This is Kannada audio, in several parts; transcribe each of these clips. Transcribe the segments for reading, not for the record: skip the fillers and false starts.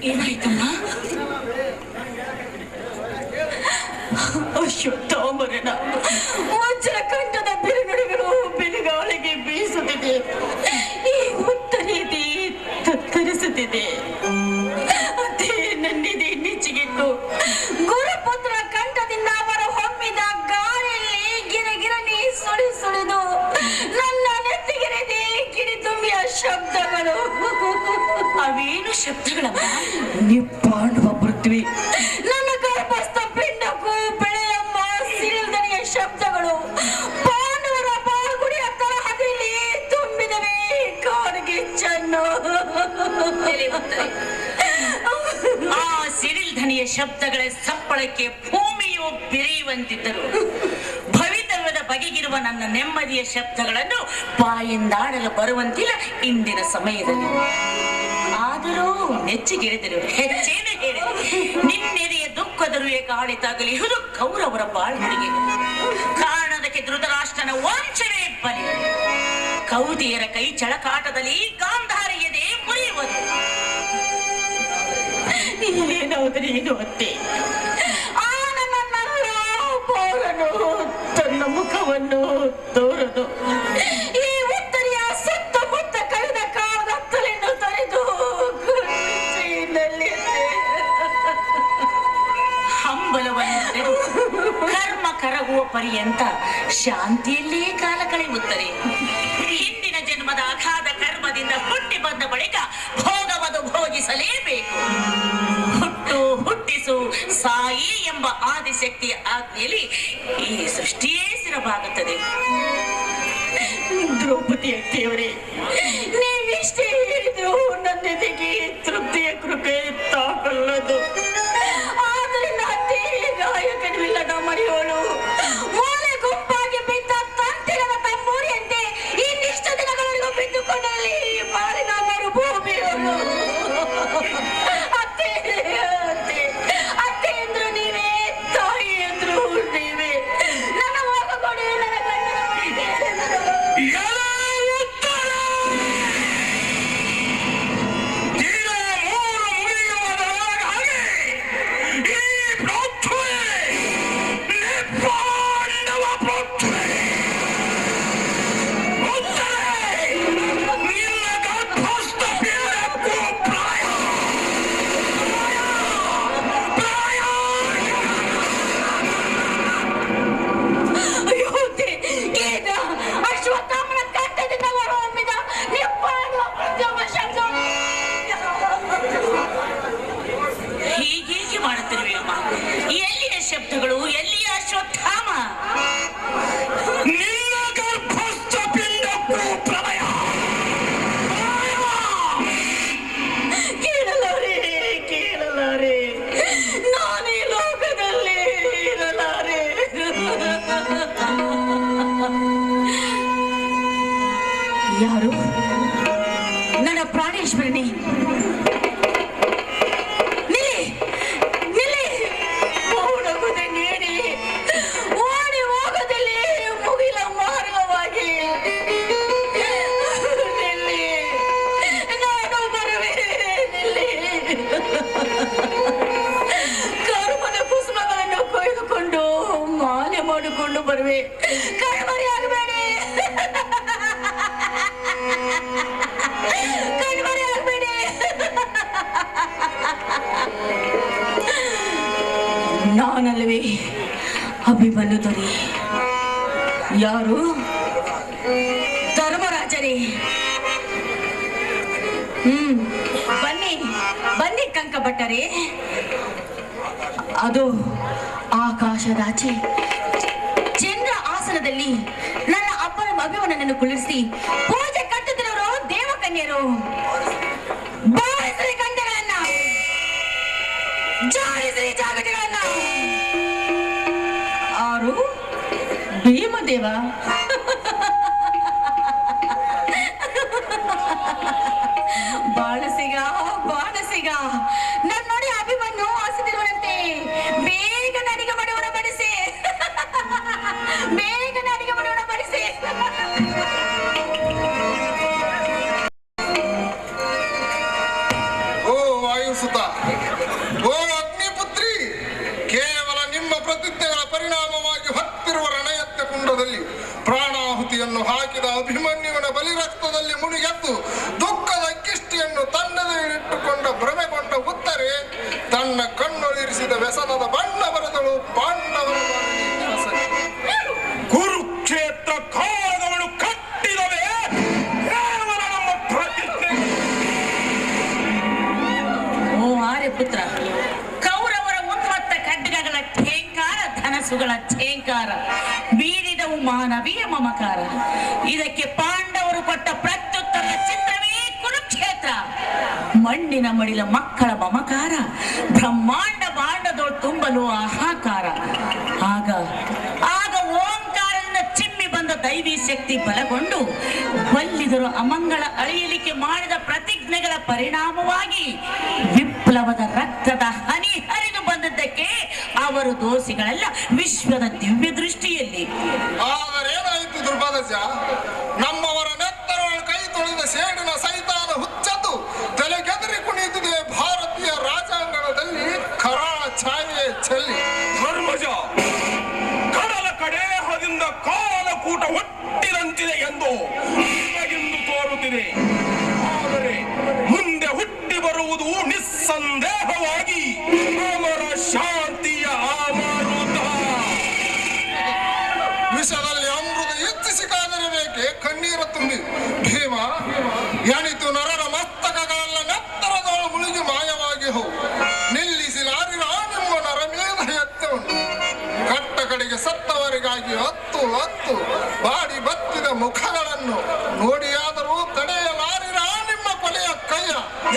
ಏನಾಯ್ತಮ್ಮ? ಅಶುದ್ಧ ಮರಣ, ವಜ್ರ ಕಂಠದ ಬಿರುನುಡಿಗಳು ಬಿರುಗಾಳಿಗೆ ಬೀಸುತ್ತಿದೆ. ಈ ಉತ್ತರೀತಿ ತತ್ತರಿಸುತ್ತಿದೆ. ಅದೇ ನನ್ನಿದೆ ನಿಚ್ಚಿಗಿಟ್ಟು ಗುರುಪುತ್ರ ಕಂಠದಿಂದ ಅವರ ಹೊಮ್ಮಿದ ಗಾಳಿಯಲ್ಲಿ ಗಿರಗಿರಣಿ ಸುಳಿದು ನನ್ನ ನೆತ್ತಿ ಶಬ್ದಗಳು. ಅವೇನು ಶಬ್ದಗಳಮ್ಮ? ನಿಪ್ಪಾಂಡುವ ಪೃಥ್ವಿ ನನ್ನ ಗರ್ಭಸ್ಥ ಪಿಂಡಕ್ಕೂ ಬೆಳೆಯಮ್ಮ ಸಿರಿಲ್ದನಿಯ ಶಬ್ದಗಳು ಪಾಂಡವರ ಬಾಗುಡಿಯ ತರಹದಲ್ಲಿ ತುಂಬಿದವೆ ಕಾಡ್ಗಿಚ್ಚನ್ನು. ಆ ಸಿರಿಲ್ ಧನಿಯ ಶಬ್ದಗಳ ಸಪ್ಪಳಕ್ಕೆ ಭೂಮಿಯು ಬೆರೆಯುವಂತಿದ್ದರು. ಭವಿತವ್ಯದ ಬಗೆಗಿರುವ ನನ್ನ ನೆಮ್ಮದಿಯ ಶಬ್ದಗಳನ್ನು ಬಾಯಿಂದಾಡಲು ಬರುವಂತಿಲ್ಲ ಇಂದಿನ ಸಮಯದಲ್ಲಿ. ಆದರೂ ನೆಚ್ಚಿಗೆಳೆದರು ಹೆಚ್ಚೇನು ಹೇಳಿ ನಿನ್ನೆದೆಯ ದುಃಖದರುವೆ ಗಾಳಿತಾಗಲಿ ಇದು ಕೌರವರ ಬಾಳ್ಗಳಿಗೆ ಕಾರಣದಕ್ಕೆ ಧೃತರಾಷ್ಟ್ರನ ವಂಚನೆ ಬಲಿ. ಕೌದಿಯರ ಕೈ ಚಳಕಾಟದಲ್ಲಿ ಗಾಂಧಾರಿಯದೆ ಮುರಿಯುವುದು. ಏನೌದ್ರಿ ಇದು ಅತ್ತೆ? ಆ ನನ್ನನ್ನೆಲ್ಲ ಬೋರನು ತನ್ನ ಮುಖವನ್ನು ತೋರದು ಈ ಉತ್ತರಿಯ ಸುತ್ತಮುತ್ತ ಕಳೆದ ಕಾಲದ ತಲೆಯನ್ನು ತೊರೆದು ಹಂಬಲವನ್ನು ಕರ್ಮ ಕರಗುವ ಪರ್ಯಂತ ಶಾಂತಿಯಲ್ಲೇ ಕಾಲ ಕಳೆಯುತ್ತಾರೆ. ಹಿಂದಿನ ಜನ್ಮದ ಅಗಾಧ ಕರ್ಮದಿಂದ ಹುಟ್ಟಿ ಬಂದ ಬಳಿಕ ಭೋಗವನ್ನು ಭೋಗಿಸಲೇಬೇಕು. ಹುಟ್ಟಿಸು ಸಾಯಿ ಎಂಬ ಆದಿಶಕ್ತಿಯ ಆಜ್ಞೆಯಲ್ಲಿ ಈ ಸೃಷ್ಟಿಯೇ ಸ್ಥಿರವಾಗುತ್ತದೆ. ದ್ರೌಪದಿ ಅತ್ತೆಯವರೇ, ನೀವಿಷ್ಟೇ ಹೇಳಿದ್ರು ನನ್ನೆದೆಗೆ ತೃಪ್ತಿಯ ಕೃಪೆ ತಾಕಲ್ಲದು. ಆದ್ದರಿಂದ ಅತ್ತೆ ಗಾಯಕವಿಲ್ಲದ ಮರೆಯೋಳು ಮೂಲೆ ಗುಂಪಾಗಿ ಬಿದ್ದ ತಂತಿರದ ತಮ್ಮೂರಿಯಂತೆ ಇನ್ನಿಷ್ಟು ದಿನಗಳವರೆಗೂ ಬಿದ್ದುಕೊಂಡಲ್ಲಿ ಬಾಳಿನ ಮರುಭೂಮಿಯೋಳು. ಅತ್ತೆ ಅತ್ತೆ ಅತ್ತೆ ಎಂದ್ರು ನೀವೇ, ತಾಯಿ ಎಂದ್ರು ನೀವೇ. ನನ್ನ ಹೋಗಕೊಡಿ, ನನ್ನ ಗಂಡನ ಮನೆಗೆ. ಹೀಗೇಕೆ ಮಾಡುತ್ತಿರುವೆ ಅಮ್ಮ? ಎಲ್ಲಿಯ ಶಬ್ದಗಳು, ಎಲ್ಲಿಯ ಅಶ್ವತ್ಥಾಮ? ನಿನ್ನ ಗರ್ಭಸ್ಥ ಪಿಂಡಕ್ಕೂ ಪ್ರಳಯ. ಕೇಳಲಾರೆ ಕೇಳಲಾರೆ, ನಾನೇ ಲೋಕದಲ್ಲಿ ಇರಲಾರೆ. ಯಾರು? ನನ್ನ ಪ್ರಾಣೇಶ್ವರನೇ, ಓಡೋಗುದೆ ನೀಡಿ ಓಡಿ ಹೋಗದಲ್ಲಿ ಮುಗಿಲ ಮಾರ್ಗವಾಗಿ ನಿಲ್ಲಿ, ನಾನು ಬರುವೆ ನಿಲ್ಲಿ. ಕರ್ಮದ ಕುಸುಮಗಳನ್ನು ಕೊಯ್ದುಕೊಂಡು ಮಾಲೆ ಮಾಡಿಕೊಂಡು ಬರುವೆ, ಕಣ್ಮರಿ ಆಗಬೇಡಿ, ಕಣ್ಮರಿ ಆಗಬೇಡಿ. ನಾನಲ್ವೇ ಅಭಿಮನ್ಯು ದೊರೆ? ಯಾರು? ಧರ್ಮರಾಜರೇ. ಬನ್ನಿ ಬನ್ನಿ ಕಂಕಭಟ್ಟರೇ. ಅದು ಆಕಾಶದಾಚೆ ಚಂದ್ರ ಆಸನದಲ್ಲಿ ನನ್ನ ಅಪ್ಪನ ಅಭಿಮನ್ಯನನ್ನು ಕುಳ್ಳಿರಿಸಿ ಪೂಜೆ ಕಟ್ಟುತ್ತಿರುವರು ದೇವಕನ್ಯರು. ಬಾರಿಸ್ರಿ ಗಂಟೆಗಳನ್ನ, ಜಾರಿಸ್ರಿ ಜಾಗಟೆಗಳನ್ನ. ಆರು ಭೀಮದೇವ. ಬಾಣಸಿಗ ಬಾಣಸಿಗ, ನನ್ನ ನೋಡಿ ಅಭಿಮನ್ಯು ಹಸಿದಿರುವಂತೆ ಬೇಗ ಅಡಿಗೆ ಮಾಡುವಣ ಬಡಿಸಿ, ಬೇಗ ಅಡಿಗೆ ಮಾಡುವಣ ಬಡಿಸಿ. ಓ ವಾಯುಸುತ, ಓ ಅಗ್ನಿಪುತ್ರಿ, ಕೇವಲ ನಿಮ್ಮ ಪ್ರತಿಜ್ಞೆಗಳ ಪರಿಣಾಮವಾಗಿ ಹೊತ್ತಿರುವ ರಣಯತ್ನ ಕುಂಡದಲ್ಲಿ ಪ್ರಾಣಾಹುತಿಯನ್ನು ಹಾಕಿದ ಅಭಿಮನ್ಯುವಿನ ಬಲಿರಕ್ತದಲ್ಲಿ ಮುಳುಗೆದ್ದು ದುಃಖದ ಕಿಷ್ಟಿಯನ್ನು ತನ್ನದಲ್ಲಿಟ್ಟುಕೊಂಡ ಭ್ರಮೆಗೊಂಡ ಉತ್ತರೆ ತನ್ನ ಕಣ್ಣೊಳಿರಿಸಿದ ವ್ಯಸನದ ಬಣ್ಣ ಬರೆದಳು ಪಾಂಡವರ ಕುರುಕ್ಷೇತ್ರ ಕಾಲದವಳು ಕಟ್ಟಿದವೇ ಕೇವಲ ನಮ್ಮ ಮಾನವೀಯ ಮಮಕಾರ. ಇದಕ್ಕೆ ಪಾಂಡವರು ಕೊಟ್ಟ ಪ್ರತ್ಯುತ್ತರ ಚಿತ್ರವೇ ಕುರುಕ್ಷೇತ್ರ. ಮಣ್ಣಿನ ಮಡಿಲ ಮಕ್ಕಳ ಮಮಕಾರ, ಬ್ರಹ್ಮಾಂಡ ಬಾಂಡದೋಳು ತುಂಬಲು ಹಾಹಾಕಾರ. ಆಗ ಓಂಕಾರದಿಂದ ಚಿಮ್ಮಿ ಬಂದ ದೈವಿ ಶಕ್ತಿ ಬಲಗೊಂಡು ಬಲ್ಲಿದರು ಅಮಂಗಳ ಅಳಿಯಲಿಕ್ಕೆ ಮಾಡಿದ ಪ್ರತಿಜ್ಞೆಗಳ ಪರಿಣಾಮವಾಗಿ ವಿಪ್ಲವದ ರಕ್ತದ ಹನಿ ಹರಿದು ಬಂದದ್ದಕ್ಕೆ ಅವರು ದೋಷಿಗಳಲ್ಲ, ವಿಶ್ವದ ದಿವ್ಯ ದೃಷ್ಟಿಯಲ್ಲಿ. ಆದರೇನಾಯಿತು ದುರ್ಬಲಜ? ನಮ್ಮವರ ನೆತ್ತರ ಕೈ ತೊಳೆದ ಸೇಡಿನ ಸೈತಾನ ಹುಚ್ಚದ್ದು ತಲೆಗೆದರಿ ಕುಣಿದಿದೆ ಭಾರತೀಯ ರಾಜಾಂಗಣದಲ್ಲಿ ಕರಾಳ ಛಾಯೆ ಚೆಲ್ಲಿ. ಧರ್ಮಜ, ಕಡಲ ಕಡೆ ಹದಿಂದ ಕಾಲಕೂಟ ಒಟ್ಟಿದಂತಿದೆ ಎಂದು ತೋರುತ್ತಿದೆ. ಆದರೆ ಮುಂದೆ ಹುಟ್ಟಿ ಬರುವುದು ನಿಸ್ಸಂದೇಹವಾಗಿ ಅಮರ ಶಾಂತಿಯ ಅಮೃತ. ವಿಷದಲ್ಲಿ ಅಮೃತ ಹೆಚ್ಚಿಸಿ ಕಾದಿರಬೇಕೆ ಕಣ್ಣೀರ ತುಂಬಿ ಭೀಮ ಎಣಿತು ನರರ ಮಸ್ತಕಗಳೆಲ್ಲ ನೆತ್ತರದೊಳ ಮುಳುಗಿ ಮಾಯವಾಗಿ ಹೋ ನಿಲ್ಲಿಸಲಾರಿರ ನಿಮ್ಮ ನರಮೇಧ ಎತ್ತವನ್ನು ಕಟ್ಟ ಕಡೆಗೆ ಸತ್ತವರಿಗಾಗಿ ಹತ್ತು ಹತ್ತು ಬಾಡಿ ಬತ್ತಿದ ಮುಖಗಳನ್ನು ನೋಡಿಯಾದರೂ ತಡೆಯಲಾರಿರ ನಿಮ್ಮ ಕೊಲೆಯ ಕೈಯ.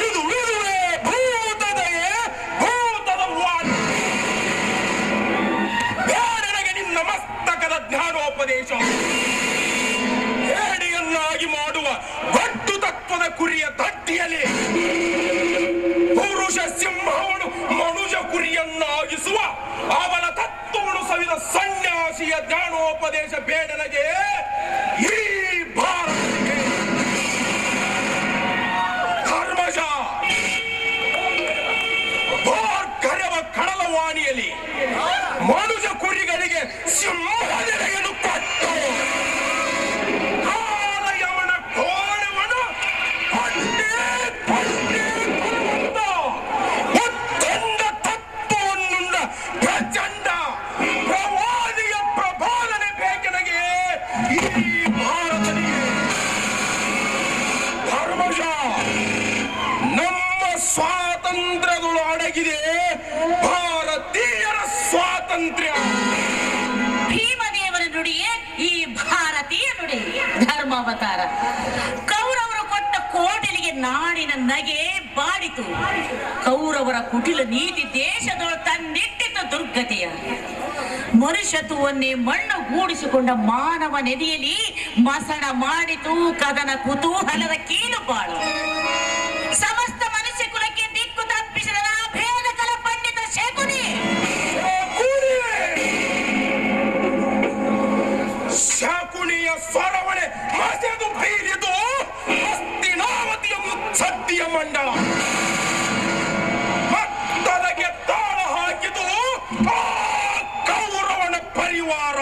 ಇದು ಇದುವೇ ಭೂತದಯೇ, ಭೂತದ ವಾಣಿ. ಬೇರೆಡೆಗೆ ನಿನ್ನ ಮಸ್ತಕದ ಜ್ಞಾನೋಪದೇಶ ಹೇಡಿಯನ್ನಾಗಿ ಮಾಡುವ ಗಟ್ಟು ತತ್ವದ ಕುರಿಯ ತಟ್ಟಿಯಲ್ಲಿ ಪುರುಷ ಸಿಂಹವನ್ನು ಮನುಜ ಕುರಿಯನ್ನಾಗಿಸುವ ಅವನ ತತ್ವವನ್ನು ಸವಿದ ಸನ್ಯಾಸಿಯ ಜ್ಞಾನೋಪದೇಶ ಬೇಡನೆಗೆ ಈ ಭಾರತಕ್ಕೆ. ಧರ್ಮಜ, ಕರೆವ ಕಡಲವಾಣಿಯಲ್ಲಿ ಮನುಜ ಕುರಿಗಳಿಗೆ ಸಿಂಹನೆರೆಯನ್ನು ಕೊಟ್ಟು ಕಾಲಯವನ ಕೋಣವನ್ನು ಒತ್ತೊಂದ ತತ್ವವನ್ನುಂಡ ಪ್ರಚಂಡ ಪ್ರವಾದಿಯ ಪ್ರಬೋಧನೆ ಬೇಕೆನಗೆ ಈ ಭಾರತನಿಗೆ. ಧರ್ಮಜ, ನಮ್ಮ ಸ್ವಾತಂತ್ರ್ಯಗಳು ಅಡಗಿದೆ ಭಾರತೀಯರ ಸ್ವಾತಂತ್ರ್ಯ. ಭೀಮದೇವರ ನುಡಿಯೇ ಈ ಭಾರತೀಯ ನುಡಿ. ಧರ್ಮಾವತಾರ ಕೌರವರು ಕೊಟ್ಟ ಕೋಟೆಲಿಗೆ ನಾಡಿನ ನಗೆ ಬಾಡಿತು. ಕೌರವರ ಕುಟಿಲ ನೀತಿ ದೇಶದೊಳ ತನ್ನಿಟ್ಟಿತು ದುರ್ಗತಿಯ. ಮನುಷ್ಯತ್ವವನ್ನೇ ಮಣ್ಣು ಗೂಡಿಸಿಕೊಂಡ ಮಾನವ ನೆದಿಯಲ್ಲಿ ಮಸಣ ಮಾಡಿತು ಕದನ ಕುತೂಹಲದ ಕೀಲು ಬಾಳು. ಸಮಸ್ತ ಮನುಷ್ಯ ಕುಲಕ್ಕೆ ದಿಕ್ಕು ತಪ್ಪಿಸಿದ ಭೇದ ಕಲ ಪಂಡಿತ ಶಕುನಿ. ಶಾಕುಣಿಯ ಸ್ವರವಣೆ ಮಸೆದು ಬೀರಿದು ಹಸ್ತಿನಾವತಿಯ ಮುತ್ಸದ್ದಿಯ ಮಂಡಳ. ಮತ್ತದಕ್ಕೆ ತಾಳ ಹಾಕಿದು ಆ ಕೌರವನ ಪರಿವಾರ.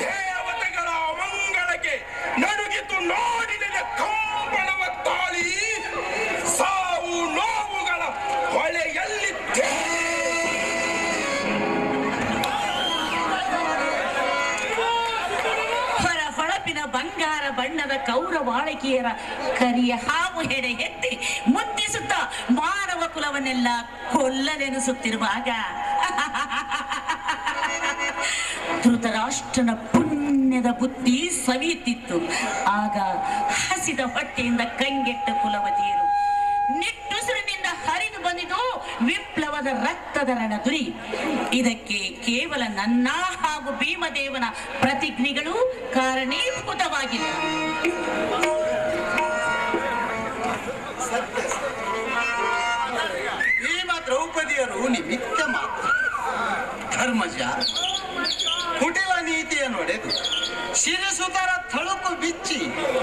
ದೇವತೆಗಳ ಮಂಗಳಕ್ಕೆ ನಡುಗಿತು ನಾಡಿನ ಕಂಪನವ ತಾಳಿ. ಸಾವು ನೋವುಗಳ ಹೊಳೆಯಲ್ಲಿ ಹೊಳಪಿನ ಬಂಗಾರ ಬಣ್ಣದ ಕೌರವಾಳಿಕೆಯರ ಕರಿಯ ಹಾವು ಹೆಡೆ ಎತ್ತಿ ಮುತ್ತಿಸುತ್ತ ಮಾನವ ಕುಲವನ್ನೆಲ್ಲ ಕೊಲ್ಲನೆನಿಸುತ್ತಿರುವಾಗ ಧೃತರಾಷ್ಟ್ರನ ಪುಣ್ಯದ ಬುದ್ಧಿ ಸವಿಯುತ್ತಿತ್ತು. ಆಗ ಹಸಿದ ಹೊಟ್ಟೆಯಿಂದ ಕಂಗೆಟ್ಟ ಕುಲವತಿಯರು ನಿಟ್ಟುಸಿರಿನಿಂದ ಹರಿದು ಬಂದಿತು ವಿಪ್ಲವದ ರಕ್ತದ ರಣದುರಿ. ಇದಕ್ಕೆ ಕೇವಲ ನನ್ನ ಹಾಗೂ ಭೀಮದೇವನ ಪ್ರತಿಜ್ಞೆಗಳು ಕಾರಣೀಭೂತವಾಗಿಲ್ಲ. ಭೀಮ ದ್ರೌಪದಿಯರು ನಿಮಿತ್ತ ಮಾತ್ರ. ಧರ್ಮಜ, ಕುಟಿಲ ನೀತಿಯನ್ನು ಒಡೆದು ಶಿರಸುತರ ಥಳುಕು ಬಿಚ್ಚಿ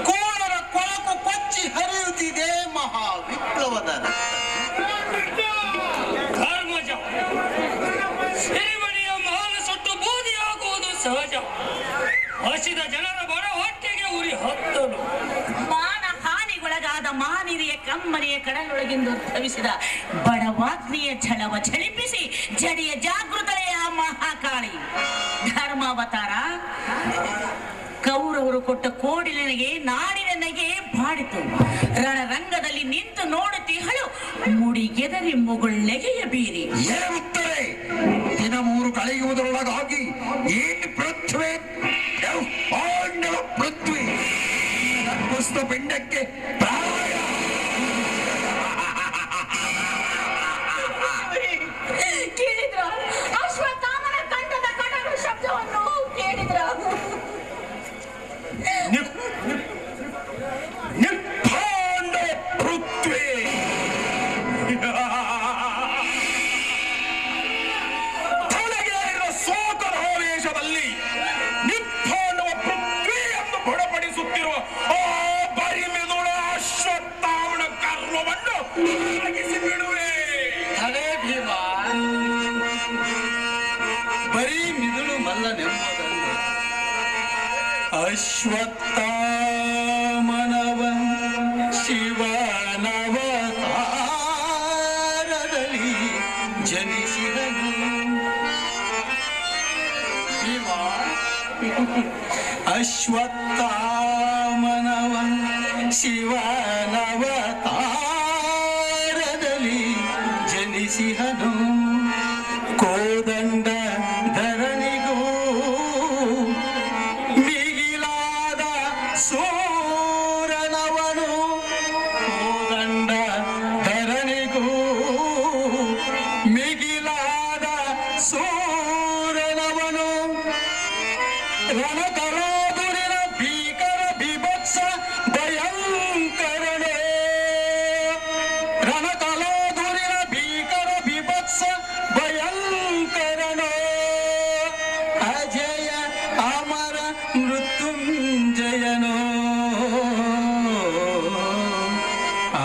ಕೂಳರ ಕೊಳಕು ಕೊಚ್ಚಿ ಹರಿಯುತ್ತಿದೆ ಮಹಾ ವಿಪ್ಲವದ ಧರ್ಮಜ, ಸಿರಿಮಣಿಯ ಮಾನ ಸುಟ್ಟು ಬೂದಿಯಾಗುವುದು ಸಹಜ. ಹಸಿದ ಜನರ ಬಡ ಹೊಟ್ಟೆಗೆ ಉರಿ ಹತ್ತಲು ಮಾನ ಹಾನಿಗೊಳಗಾದ ಮಾನಿರಿಯ ಕಮ್ಮನೆಯ ಕಡಲೊಳಗಿಂದು ಧವಿಸಿದ ಬಡವಾಗ್ನಿಯ ಝಳವ ಝಳಿಪಿಸಿ ಜಡಿಯ ಜಾಗೃತಳೆಯ ಮಹಾಕಾಳಿ. ಧರ್ಮಾವತಾರ ಕೌರವರು ಕೊಟ್ಟ ಕೋಡಿಲನಿಗೆ ನಾಡಿನ ನಗೆ ಬಾಡಿತು. ರಣರಂಗದಲ್ಲಿ ನಿಂತು ನೋಡುತ್ತಿಹಳು ಮುಡಿಗೆದರಿ ಮುಗುಳ್ನೆಗೆಯ ಬೀರಿ. ಏರುತ್ತಾರೆ ದಿನ 3 ಕಳೆಯುವುದರೊಳಗಾಗಿ ಈ ಪೃಥ್ವಿ ಪಾಂಡವ ಪೃಥ್ವಿ ಪುಸ್ತ ಪಿಂಡಕ್ಕೆ ಪ್ರಾಯ ಕೇಳಿದ್ರ ಅಶ್ವತ್ಥಾಮನ ಕಂಠದ ಕಡಲು ಶಬ್ದವನ್ನು ಕೇಳಿದ್ರ ನಿರ್ಭಾಂಡ ಪೃಥ್ವಿ ತಲೆಗೇರಿದ ಸೋಕರಾವೇಶದಲ್ಲಿ ನಿರ್ಭಾಂಡವ ಪೃಥ್ವಿಯನ್ನು ಬಡಪಡಿಸುತ್ತಿರುವ ಆ ಬರಿಮೆದುಳ ಅಶ್ವತ್ಥಾಮನ ಗರ್ವವನ್ನು ಅಡಗಿಸಿ ಬಿಡುವೆ. ಹಳೇ ಭೀಮ, ಬರೀ ಮಿದುಳು ಮಲ್ಲನೆಂಬುದನ್ನು ಅಶ್ವತ್ಥಾಮನವ ಶಿವನವತಾರದಲ್ಲಿ ಜನಿಸಿದನು. ಭೀಮ, ಅಶ್ವತ್ಥಾಮನವ ಶಿವನವತಾರದಲ್ಲಿ ಜನಿಸಿಹನು. ಕೋದಂಡ ಧರಣಿಗೂ ಮಿಗಿಲಾದ ಸೂರನವನು. ಕೋದಂಡ ಧರಣಿಗೂ ಮಿಗಿಲಾದ ಸೂರನವನು. ರಣತರಾದುರಿನ ಭೀಕರ ಬಿಭತ್ಸ ಭಯಂಕರನೇ. ರಣತಲಾದುರಿನ ಭೀಕರ ಬಿಭತ್ಸ ಭಯಂಕರನೋ. ಅಜಯ ಅಮರ ಮೃತ್ಯುಂಜಯನೋ. ಆ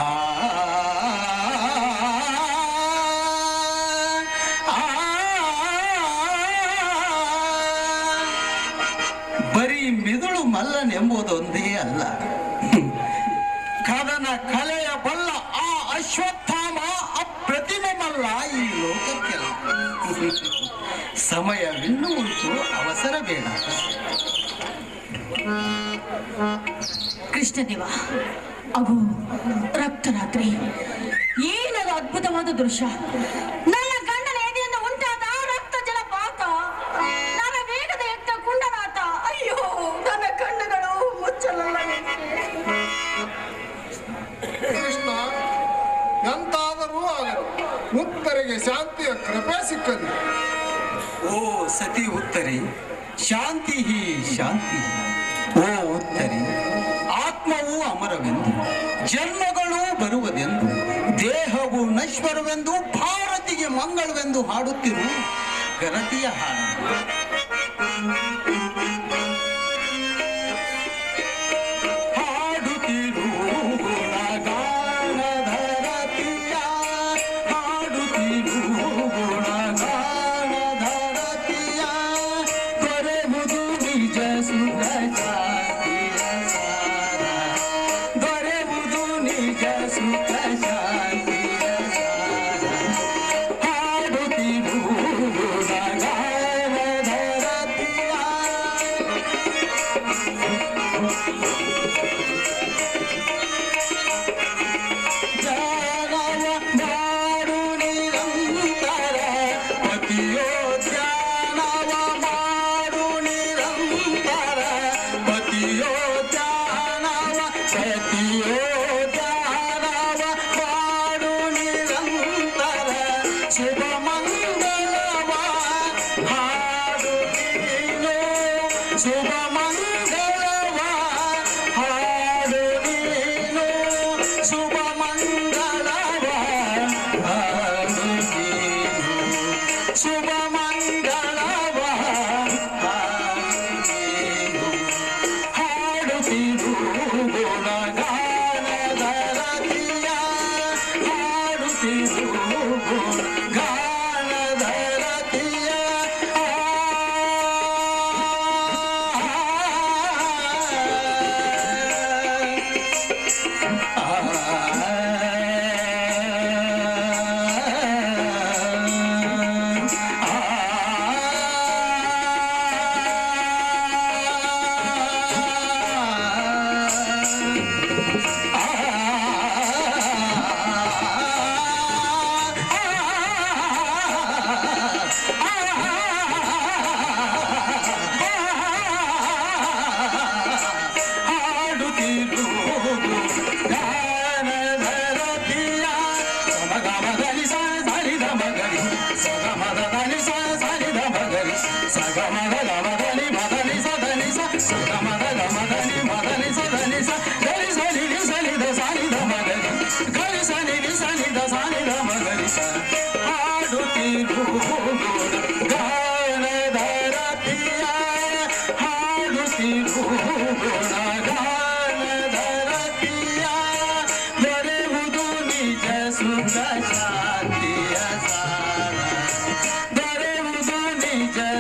ಬರೀ ಮಿದುಳು ಮಲ್ಲನೆಂಬುದೊಂದೇ ಅಲ್ಲ, ಕದನ ಕಲೆಯ ಬಲ್ಲ ಆ ಅಶ್ವತ್ಥಾಮ ಅಪ್ರತಿಮೆ ಮಲ್ಲ ಈ ಲೋಕಕ್ಕೆಲ್ಲ. ಸಮಯವಿನ್ನೂ ಉಂಟು, ಅವಸರ ಬೇಡ. ಕೃಷ್ಣದೇವ, ಅಗೋ ರಕ್ತರಾತ್ರಿ, ಏನದು ಅದ್ಭುತವಾದ ದೃಶ್ಯ! ನನ್ನ ಗಂಡನ ಎದೆಯಿಂದ ಉಂಟಾದ ರಕ್ತ ಜಲಪಾತ, ನನ್ನ ವೇಗದ ಎತ್ತ ಕುಂಡನಾಥ. ಅಯ್ಯೋ, ನನ್ನ ಕಣ್ಣುಗಳು ಮುಚ್ಚಲಲ್ಲವೇ. ಕೃಷ್ಣ, ಎಂತಾದರೂ ಆಗಲು ಉತ್ತರಿಗೆ ಶಾಂತಿಯ ಕೃಪೆ ಸಿಕ್ಕದು. ಓ ಸತಿ ಉತ್ತರಿ, ಶಾಂತಿ ಶಾಂತಿ. ಓ ಉತ್ತರಿ, ಆತ್ಮವು ಅಮರವೆಂದು, ಜನ್ಮಗಳು ಬರುವುದೆಂದು, ದೇಹವು ನಶ್ವರವೆಂದು, ಭಾರತಿಗೆ ಮಂಗಳವೆಂದು ಹಾಡುತ್ತಿರು ಗರತಿಯ ಹಾಡು. ಹಾಡುತ್ತಿರು ಗುಣಗಾನಧರತಿಯ, ಹಾಡುತ್ತಿರು ಗುಣಗಾನಧರತಿಯ, ದೊರೆಯುವುದು ನಿಜ ಸುಖ ಶಾಂತಿಯ ಸಾರ, ದೊರೆಯುವುದು ನಿಜ ಸುಖ ಶಾಂತಿಯ ಸಾರ. ಹಾಡುತ್ತಿರು ಗುಣಗಾನಧರತಿಯ,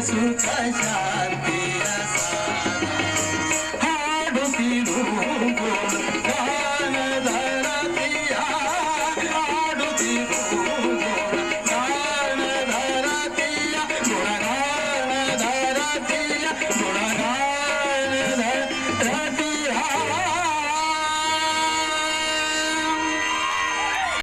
ಸುಖ ಶಾಂತಿ